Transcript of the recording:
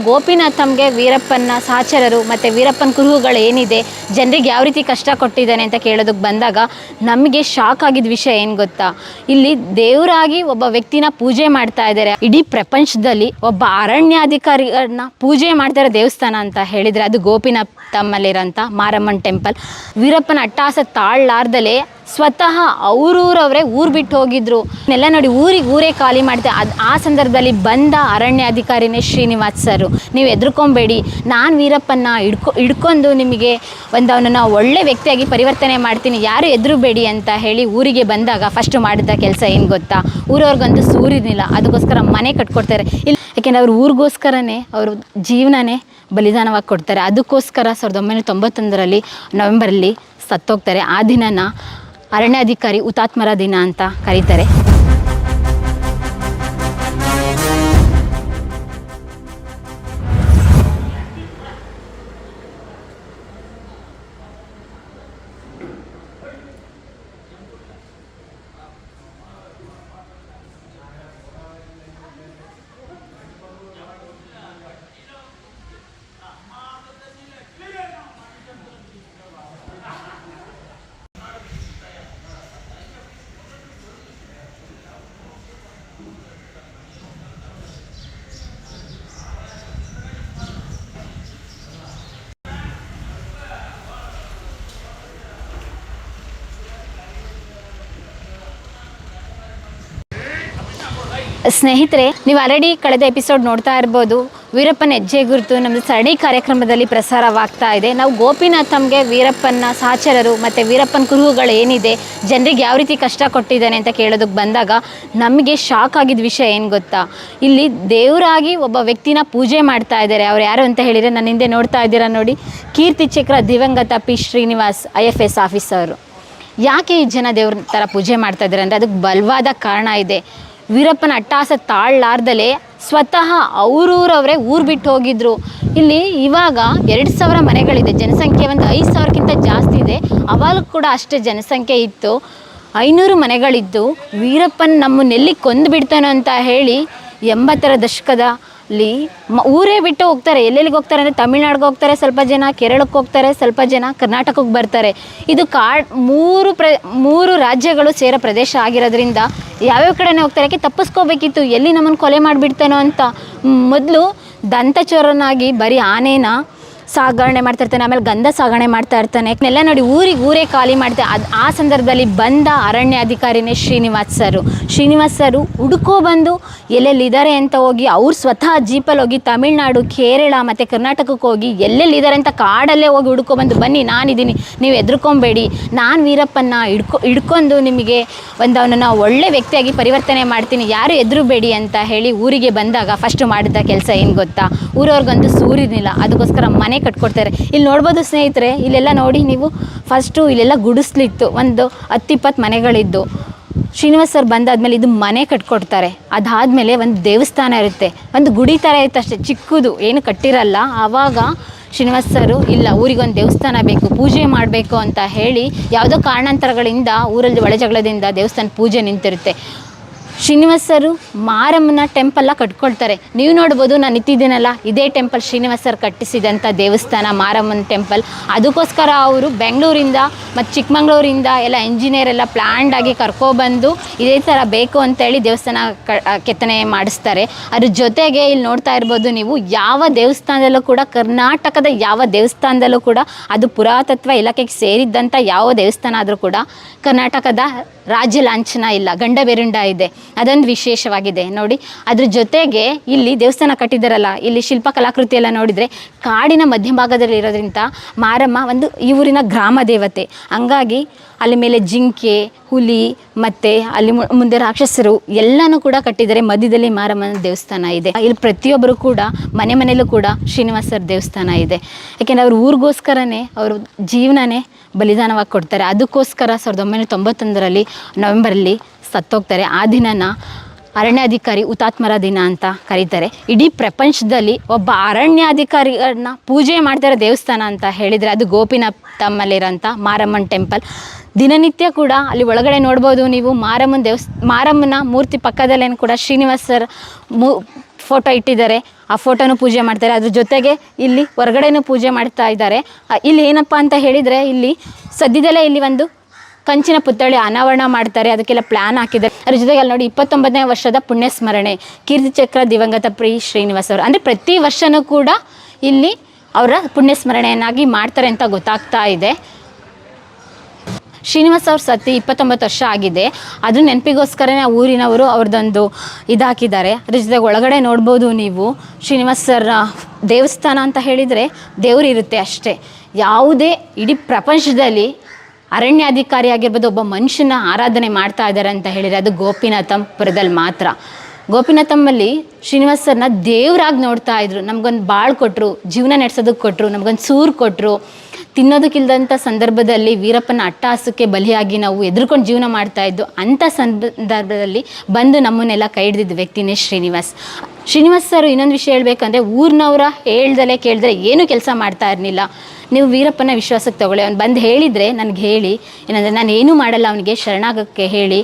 ಗೋಪಿನಾಥಮ್ಗೆ ವೀರಪ್ಪನ ಸಹಚರರು ಮತ್ತು ವೀರಪ್ಪನ ಕುರುಹುಗಳು ಏನಿದೆ, ಜನರಿಗೆ ಯಾವ ರೀತಿ ಕಷ್ಟ ಕೊಟ್ಟಿದ್ದಾನೆ ಅಂತ ಕೇಳೋದಕ್ಕೆ ಬಂದಾಗ ನಮಗೆ ಶಾಕ್ ಆಗಿದ್ದ ವಿಷಯ ಏನು ಗೊತ್ತಾ, ಇಲ್ಲಿ ದೇವರಾಗಿ ಒಬ್ಬ ವ್ಯಕ್ತಿನ ಪೂಜೆ ಮಾಡ್ತಾ ಇದ್ದಾರೆ. ಇಡೀ ಪ್ರಪಂಚದಲ್ಲಿ ಒಬ್ಬ ಅರಣ್ಯಾಧಿಕಾರಿಗಳನ್ನ ಪೂಜೆ ಮಾಡ್ತಾರೆ ದೇವಸ್ಥಾನ ಅಂತ ಹೇಳಿದರೆ ಅದು ಗೋಪಿನಾಥಮ್ಮಲ್ಲಿರೋಂಥ ಮಾರಮ್ಮನ ಟೆಂಪಲ್. ವೀರಪ್ಪನ ಅಟ್ಟಹಾಸ ತಾಳಲಾರ್ದಲೇ ಸ್ವತಃ ಅವರೂರವರೇ ಊರು ಬಿಟ್ಟು ಹೋಗಿದ್ರು. ಎಲ್ಲ ನೋಡಿ ಊರೇ ಖಾಲಿ ಮಾಡ್ತೆ. ಆ ಸಂದರ್ಭದಲ್ಲಿ ಬಂದ ಅರಣ್ಯಾಧಿಕಾರಿನೇ ಶ್ರೀನಿವಾಸ್ ಸರ್. ನೀವು ಹೆದರ್ಕೊಂಬೇಡಿ, ನಾನು ವೀರಪ್ಪನ ಹಿಡ್ಕೊಂಡು ನಿಮಗೆ ಅವನನ್ನು ಒಳ್ಳೆ ವ್ಯಕ್ತಿಯಾಗಿ ಪರಿವರ್ತನೆ ಮಾಡ್ತೀನಿ, ಯಾರು ಹೆದರಬೇಡಿ ಅಂತ ಹೇಳಿ ಊರಿಗೆ ಬಂದಾಗ ಫಸ್ಟ್ ಮಾಡಿದ ಕೆಲಸ ಏನು ಗೊತ್ತಾ, ಊರವ್ರಿಗಂತೂ ಸೂರಿರಲಿಲ್ಲ, ಅದಕ್ಕೋಸ್ಕರ ಮನೆ ಕಟ್ಕೊಡ್ತಾರೆ. ಇಲ್ಲ, ಯಾಕೆಂದರೆ ಅವ್ರ ಊರಿಗೋಸ್ಕರನೇ ಅವರು ಜೀವನನೇ ಬಲಿದಾನವಾಗಿ ಕೊಡ್ತಾರೆ. ಅದಕ್ಕೋಸ್ಕರ 1991 ನವೆಂಬರಲ್ಲಿ ಸತ್ತೋಗ್ತಾರೆ. ಆ ದಿನನ ಅರಣ್ಯಾಧಿಕಾರಿ ಹುತಾತ್ಮರ ದಿನ ಅಂತ ಕರೀತಾರೆ. ಸ್ನೇಹಿತರೆ, ನೀವು ಆಲ್ರೆಡಿ ಕಳೆದ ಎಪಿಸೋಡ್ ನೋಡ್ತಾ ಇರ್ಬೋದು. ವೀರಪ್ಪನ ಹೆಜ್ಜೆ ಗುರುತು ನಮ್ಮದು ಸರಣಿ ಕಾರ್ಯಕ್ರಮದಲ್ಲಿ ಪ್ರಸಾರವಾಗ್ತಾ ಇದೆ. ನಾವು ಗೋಪಿನಾಥಮ್ಗೆ ವೀರಪ್ಪನ ಸಹಚರರು ಮತ್ತು ವೀರಪ್ಪನ ಕುರುಹುಗಳು ಏನಿದೆ, ಜನರಿಗೆ ಯಾವ ರೀತಿ ಕಷ್ಟ ಕೊಟ್ಟಿದ್ದಾನೆ ಅಂತ ಕೇಳೋದಕ್ಕೆ ಬಂದಾಗ ನಮಗೆ ಶಾಕ್ ಆಗಿದ್ದ ವಿಷಯ ಏನು ಗೊತ್ತಾ, ಇಲ್ಲಿ ದೇವರಾಗಿ ಒಬ್ಬ ವ್ಯಕ್ತಿನ ಪೂಜೆ ಮಾಡ್ತಾ ಇದ್ದಾರೆ. ಅವ್ರು ಯಾರು ಅಂತ ಹೇಳಿದರೆ, ನನ್ನ ಹಿಂದೆ ನೋಡ್ತಾ ಇದ್ದೀರಾ ನೋಡಿ, ಕೀರ್ತಿ ಚಕ್ರ ದಿವಂಗತ ಪಿ ಶ್ರೀನಿವಾಸ್ IFS ಆಫೀಸರು. ಯಾಕೆ ಈ ಜನ ದೇವ್ರ ಥರ ಪೂಜೆ ಮಾಡ್ತಾ ಇದ್ದಾರೆ ಅಂದರೆ ಅದಕ್ಕೆ ಬಲವಾದ ಕಾರಣ ಇದೆ. ವೀರಪ್ಪನ ಅಟ್ಟಹಾಸ ತಾಳಲಾರ್ದಲೇ ಸ್ವತಃ ಅವರೂರವರೇ ಊರು ಬಿಟ್ಟು ಹೋಗಿದ್ರು. ಇಲ್ಲಿ ಇವಾಗ 2000 ಮನೆಗಳಿದೆ, ಜನಸಂಖ್ಯೆ ಒಂದು 5000ಕ್ಕಿಂತ ಜಾಸ್ತಿ ಇದೆ. ಅವಾಗಲೂ ಕೂಡ ಅಷ್ಟೇ ಜನಸಂಖ್ಯೆ ಇತ್ತು. 500 ಮನೆಗಳಿದ್ದು ವೀರಪ್ಪನ ನಮ್ಮನ್ನೆಲ್ಲಿ ಕೊಂದು ಬಿಡ್ತಾನೋ ಅಂತ ಹೇಳಿ 80ರ ದಶಕದಲ್ಲಿ ಊರೇ ಬಿಟ್ಟು ಹೋಗ್ತಾರೆ. ಎಲ್ಲೆಲ್ಲಿಗೆ ಹೋಗ್ತಾರೆ ಅಂದರೆ ತಮಿಳ್ನಾಡಿಗೆ ಹೋಗ್ತಾರೆ ಸ್ವಲ್ಪ ಜನ, ಕೇರಳಕ್ಕೆ ಹೋಗ್ತಾರೆ ಸ್ವಲ್ಪ ಜನ, ಕರ್ನಾಟಕಕ್ಕೆ ಬರ್ತಾರೆ. ಇದು ಮೂರು ರಾಜ್ಯಗಳು ಸೇರೋ ಪ್ರದೇಶ ಆಗಿರೋದ್ರಿಂದ ಯಾವ್ಯಾವ ಕಡೆನೇ ಹೋಗ್ತಾರೆ. ಯಾಕೆ ತಪ್ಪಿಸ್ಕೋಬೇಕಿತ್ತು, ಎಲ್ಲಿ ನಮ್ಮನ್ನು ಕೊಲೆ ಮಾಡಿಬಿಡ್ತಾನೋ ಅಂತ. ಮೊದಲು ದಂತಚೋರನಾಗಿ ಬರೀ ಆನೆನ ಸಾಗಣೆ ಮಾಡ್ತಾ ಇರ್ತಾನೆ, ಆಮೇಲೆ ಗಂಧ ಸಾಗಣೆ ಮಾಡ್ತಾ ಇರ್ತಾನೆ. ಎಲ್ಲ ನೋಡಿ ಊರೇ ಖಾಲಿ ಮಾಡ್ತೆ. ಆ ಸಂದರ್ಭದಲ್ಲಿ ಬಂದ ಅರಣ್ಯಾಧಿಕಾರಿನೇ ಶ್ರೀನಿವಾಸ್ ಸರ್ ಹುಡ್ಕೊಬಂದು ಎಲ್ಲೆಲ್ಲಿದ್ದಾರೆ ಅಂತ ಹೋಗಿ ಅವ್ರು ಸ್ವತಃ ಜೀಪಲ್ಲಿ ಹೋಗಿ ತಮಿಳ್ನಾಡು, ಕೇರಳ ಮತ್ತು ಕರ್ನಾಟಕಕ್ಕೆ ಹೋಗಿ ಎಲ್ಲೆಲ್ಲಿದ್ದಾರೆ ಅಂತ ಕಾಡಲ್ಲೇ ಹೋಗಿ ಹುಡ್ಕೊಬಂದು, ಬನ್ನಿ ನಾನಿದ್ದೀನಿ, ನೀವು ಹೆದರ್ಕೊಂಬೇಡಿ, ನಾನು ವೀರಪ್ಪನ ಹಿಡ್ಕೊಂಡು ನಿಮಗೆ ಅವನನ್ನು ಒಳ್ಳೆ ವ್ಯಕ್ತಿಯಾಗಿ ಪರಿವರ್ತನೆ ಮಾಡ್ತೀನಿ, ಯಾರು ಹೆದರಬೇಡಿ ಅಂತ ಹೇಳಿ ಊರಿಗೆ ಬಂದಾಗ ಫಸ್ಟ್ ಮಾಡಿದ ಕೆಲಸ ಏನು ಗೊತ್ತಾ, ಊರವ್ರಿಗಂತೂ ಸೂರಿರಲಿಲ್ಲ, ಅದಕ್ಕೋಸ್ಕರ ಮನೆ ಕಟ್ಕೊಡ್ತಾರೆ. ಇಲ್ಲಿ ನೋಡ್ಬೋದು ಸ್ನೇಹಿತರೆ, ಇಲ್ಲೆಲ್ಲ ನೋಡಿ ನೀವು, ಫಸ್ಟು ಇಲ್ಲೆಲ್ಲ ಗುಡಿಸ್ಲಿತ್ತು, ಒಂದು 10-20 ಮನೆಗಳಿದ್ದು. ಶ್ರೀನಿವಾಸ್ ಸರ್ ಬಂದಾದ್ಮೇಲೆ ಇದು ಮನೆ ಕಟ್ಕೊಡ್ತಾರೆ. ಅದಾದಮೇಲೆ ಒಂದು ದೇವಸ್ಥಾನ ಇರುತ್ತೆ, ಒಂದು ಗುಡಿ ಥರ ಇರುತ್ತೆ ಅಷ್ಟೇ, ಚಿಕ್ಕದು, ಏನು ಕಟ್ಟಿರಲ್ಲ. ಆವಾಗ ಶ್ರೀನಿವಾಸ್ ಸರು ಇಲ್ಲ, ಊರಿಗೊಂದು ದೇವಸ್ಥಾನ ಬೇಕು, ಪೂಜೆ ಮಾಡಬೇಕು ಅಂತ ಹೇಳಿ ಯಾವುದೋ ಕಾರಣಾಂತರಗಳಿಂದ ಊರಲ್ಲಿ ಒಳ ಜಗಳದಿಂದ ದೇವಸ್ಥಾನ ಪೂಜೆ ನಿಂತಿರುತ್ತೆ. ಶ್ರೀನಿವಾಸ್ ಸರು ಮಾರಮ್ಮನ ಟೆಂಪಲ್ಲ ಕಟ್ಕೊಳ್ತಾರೆ. ನೀವು ನೋಡ್ಬೋದು, ನಾನು ನಿಂತಿದ್ದೀನಲ್ಲ, ಇದೇ ಟೆಂಪಲ್ ಶ್ರೀನಿವಾಸ್ ಸರ್ ಕಟ್ಟಿಸಿದಂಥ ದೇವಸ್ಥಾನ ಮಾರಮ್ಮನ ಟೆಂಪಲ್. ಅದಕ್ಕೋಸ್ಕರ ಅವರು ಬೆಂಗಳೂರಿಂದ ಮತ್ತು ಚಿಕ್ಕಮಂಗ್ಳೂರಿಂದ ಎಲ್ಲ ಇಂಜಿನಿಯರ್ ಎಲ್ಲ ಪ್ಲ್ಯಾಂಡಾಗಿ ಕರ್ಕೊಬಂದು ಇದೇ ಥರ ಬೇಕು ಅಂತೇಳಿ ದೇವಸ್ಥಾನ ಕೆತ್ತನೆ ಮಾಡಿಸ್ತಾರೆ. ಅದ್ರ ಜೊತೆಗೆ ಇಲ್ಲಿ ನೋಡ್ತಾ ಇರ್ಬೋದು ನೀವು, ಯಾವ ದೇವಸ್ಥಾನದಲ್ಲೂ ಕೂಡ, ಕರ್ನಾಟಕದ ಯಾವ ದೇವಸ್ಥಾನದಲ್ಲೂ ಕೂಡ, ಅದು ಪುರಾತತ್ವ ಇಲಾಖೆಗೆ ಸೇರಿದ್ದಂಥ ಯಾವ ದೇವಸ್ಥಾನ ಆದರೂ ಕೂಡ ಕರ್ನಾಟಕದ ರಾಜ್ಯ ಲಾಂಛನ ಇಲ್ಲ, ಗಂಡ ಬೆರುಂಡ ಇದೆ. ಅದೊಂದು ವಿಶೇಷವಾಗಿದೆ ನೋಡಿ. ಅದ್ರ ಜೊತೆಗೆ ಇಲ್ಲಿ ದೇವಸ್ಥಾನ ಕಟ್ಟಿದ್ದಾರಲ್ಲ, ಇಲ್ಲಿ ಶಿಲ್ಪ ಕಲಾಕೃತಿ ಎಲ್ಲ ನೋಡಿದರೆ ಕಾಡಿನ ಮಧ್ಯಭಾಗದಲ್ಲಿ ಇರೋದ್ರಿಂದ ಮಾರಮ್ಮ ಒಂದು ಈ ಊರಿನ ಗ್ರಾಮ ದೇವತೆ. ಹಂಗಾಗಿ ಅಲ್ಲಿ ಮೇಲೆ ಜಿಂಕೆ, ಹುಲಿ ಮತ್ತು ಅಲ್ಲಿ ಮುಂದೆ ರಾಕ್ಷಸರು ಎಲ್ಲನೂ ಕೂಡ ಕಟ್ಟಿದ್ದಾರೆ. ಮಧ್ಯದಲ್ಲಿ ಮಾರಮ್ಮನ ದೇವಸ್ಥಾನ ಇದೆ. ಇಲ್ಲಿ ಪ್ರತಿಯೊಬ್ಬರು ಕೂಡ ಮನೆಯಲ್ಲೂ ಕೂಡ ಶ್ರೀನಿವಾಸ್ ಸರ್ ದೇವಸ್ಥಾನ ಇದೆ. ಯಾಕೆಂದರೆ ಅವ್ರ ಊರಿಗೋಸ್ಕರನೇ ಅವರು ಜೀವನನೇ ಬಲಿದಾನವಾಗಿ ಕೊಡ್ತಾರೆ. ಅದಕ್ಕೋಸ್ಕರ 1991 ನವೆಂಬರಲ್ಲಿ ಸತ್ತೋಗ್ತಾರೆ. ಆ ದಿನನ ಅರಣ್ಯಾಧಿಕಾರಿ ಹುತಾತ್ಮರ ದಿನ ಅಂತ ಕರೀತಾರೆ. ಇಡೀ ಪ್ರಪಂಚದಲ್ಲಿ ಒಬ್ಬ ಅರಣ್ಯಾಧಿಕಾರಿಗಳನ್ನ ಪೂಜೆ ಮಾಡ್ತಾರೆ ದೇವಸ್ಥಾನ ಅಂತ ಹೇಳಿದರೆ ಅದು ಗೋಪಿನಾಥಮ್ಮಲ್ಲಿರೋಂಥ ಮಾರಮ್ಮನ ಟೆಂಪಲ್. ದಿನನಿತ್ಯ ಕೂಡ ಅಲ್ಲಿ ಒಳಗಡೆ ನೋಡ್ಬೋದು ನೀವು, ಮಾರಮ್ಮನ ಮೂರ್ತಿ ಪಕ್ಕದಲ್ಲೇನು ಕೂಡ ಶ್ರೀನಿವಾಸ್ ಸರ್ ಫೋಟೋ ಇಟ್ಟಿದ್ದಾರೆ, ಆ ಫೋಟೋನು ಪೂಜೆ ಮಾಡ್ತಾರೆ. ಅದ್ರ ಜೊತೆಗೆ ಇಲ್ಲಿ ಹೊರಗಡೆನೂ ಪೂಜೆ ಮಾಡ್ತಾ ಇದ್ದಾರೆ. ಇಲ್ಲಿ ಏನಪ್ಪ ಅಂತ ಹೇಳಿದರೆ, ಇಲ್ಲಿ ಸದ್ಯದಲ್ಲೇ ಇಲ್ಲಿ ಒಂದು ಕಂಚಿನ ಪುತ್ಥಳಿ ಅನಾವರಣ ಮಾಡ್ತಾರೆ, ಅದಕ್ಕೆಲ್ಲ ಪ್ಲ್ಯಾನ್ ಹಾಕಿದ್ದಾರೆ. ಅದ್ರ ಜೊತೆಗೆ ಅಲ್ಲಿ ನೋಡಿ 29ನೇ ವರ್ಷದ ಪುಣ್ಯ ಸ್ಮರಣೆ, ಕೀರ್ತಿ ಚಕ್ರ ದಿವಂಗತ ಪ್ರಿ ಶ್ರೀನಿವಾಸ್ ಅವರು. ಅಂದರೆ ಪ್ರತಿ ವರ್ಷವೂ ಕೂಡ ಇಲ್ಲಿ ಅವರ ಪುಣ್ಯ ಸ್ಮರಣೆಯನ್ನಾಗಿ ಮಾಡ್ತಾರೆ ಅಂತ ಗೊತ್ತಾಗ್ತಾ ಇದೆ. ಶ್ರೀನಿವಾಸ್ ಅವ್ರ ಸತಿ 29 ವರ್ಷ ಆಗಿದೆ. ಅದ್ರ ನೆನಪಿಗೋಸ್ಕರನೇ ಊರಿನವರು ಅವ್ರದ್ದೊಂದು ಇದಾಕಿದ್ದಾರೆ. ಅದ್ರ ಜೊತೆಗೆ ಒಳಗಡೆ ನೋಡ್ಬೋದು ನೀವು, ಶ್ರೀನಿವಾಸ್ ಸರ್ ದೇವಸ್ಥಾನ ಅಂತ ಹೇಳಿದರೆ ದೇವರಿರುತ್ತೆ ಅಷ್ಟೇ. ಯಾವುದೇ ಇಡೀ ಪ್ರಪಂಚದಲ್ಲಿ ಅರಣ್ಯಾಧಿಕಾರಿ ಆಗಿರ್ಬೋದು ಒಬ್ಬ ಮನುಷ್ಯನ ಆರಾಧನೆ ಮಾಡ್ತಾ ಇದ್ದಾರೆ ಅಂತ ಹೇಳಿದರೆ ಅದು ಗೋಪಿನಾಥಂಪುರದಲ್ಲಿ ಮಾತ್ರ. ಗೋಪಿನಾಥಮ್ಮಲ್ಲಿ ಶ್ರೀನಿವಾಸ್ ಸರ್ನ ದೇವರಾಗಿ ನೋಡ್ತಾ ಇದ್ರು. ನಮಗೊಂದು ಬಾಳು ಕೊಟ್ಟರು, ಜೀವನ ನಡೆಸೋದಕ್ಕೆ ಕೊಟ್ಟರು, ನಮಗೊಂದು ಸೂರು ಕೊಟ್ಟರು. ತಿನ್ನೋದಕ್ಕಿಲ್ದಂಥ ಸಂದರ್ಭದಲ್ಲಿ ವೀರಪ್ಪನ ಅಟ್ಟಹಾಸಕ್ಕೆ ಬಲಿಯಾಗಿ ನಾವು ಎದುರ್ಕೊಂಡು ಜೀವನ ಮಾಡ್ತಾಯಿದ್ದು. ಅಂಥ ಸಂದರ್ಭದಲ್ಲಿ ಬಂದು ನಮ್ಮನ್ನೆಲ್ಲ ಕೈ ಹಿಡಿದಿದ್ದ ವ್ಯಕ್ತಿನೇ ಶ್ರೀನಿವಾಸ್ ಸರ್. ಇನ್ನೊಂದು ವಿಷಯ ಹೇಳ್ಬೇಕಂದ್ರೆ, ಊರಿನವರ ಹೇಳ್ದಲೇ ಕೇಳಿದ್ರೆ ಏನೂ ಕೆಲಸ ಮಾಡ್ತಾ ಇರಲಿಲ್ಲ. ನೀವು ವೀರಪ್ಪನ ವಿಶ್ವಾಸಕ್ಕೆ ತಗೊಳ್ಳಿ, ಅವ್ನು ಬಂದು ಹೇಳಿದರೆ ನನಗೆ ಹೇಳಿ, ಏನಂದರೆ ನಾನು ಏನೂ ಮಾಡಲ್ಲ, ಅವನಿಗೆ ಶರಣಾಗಕ್ಕೆ ಹೇಳಿ,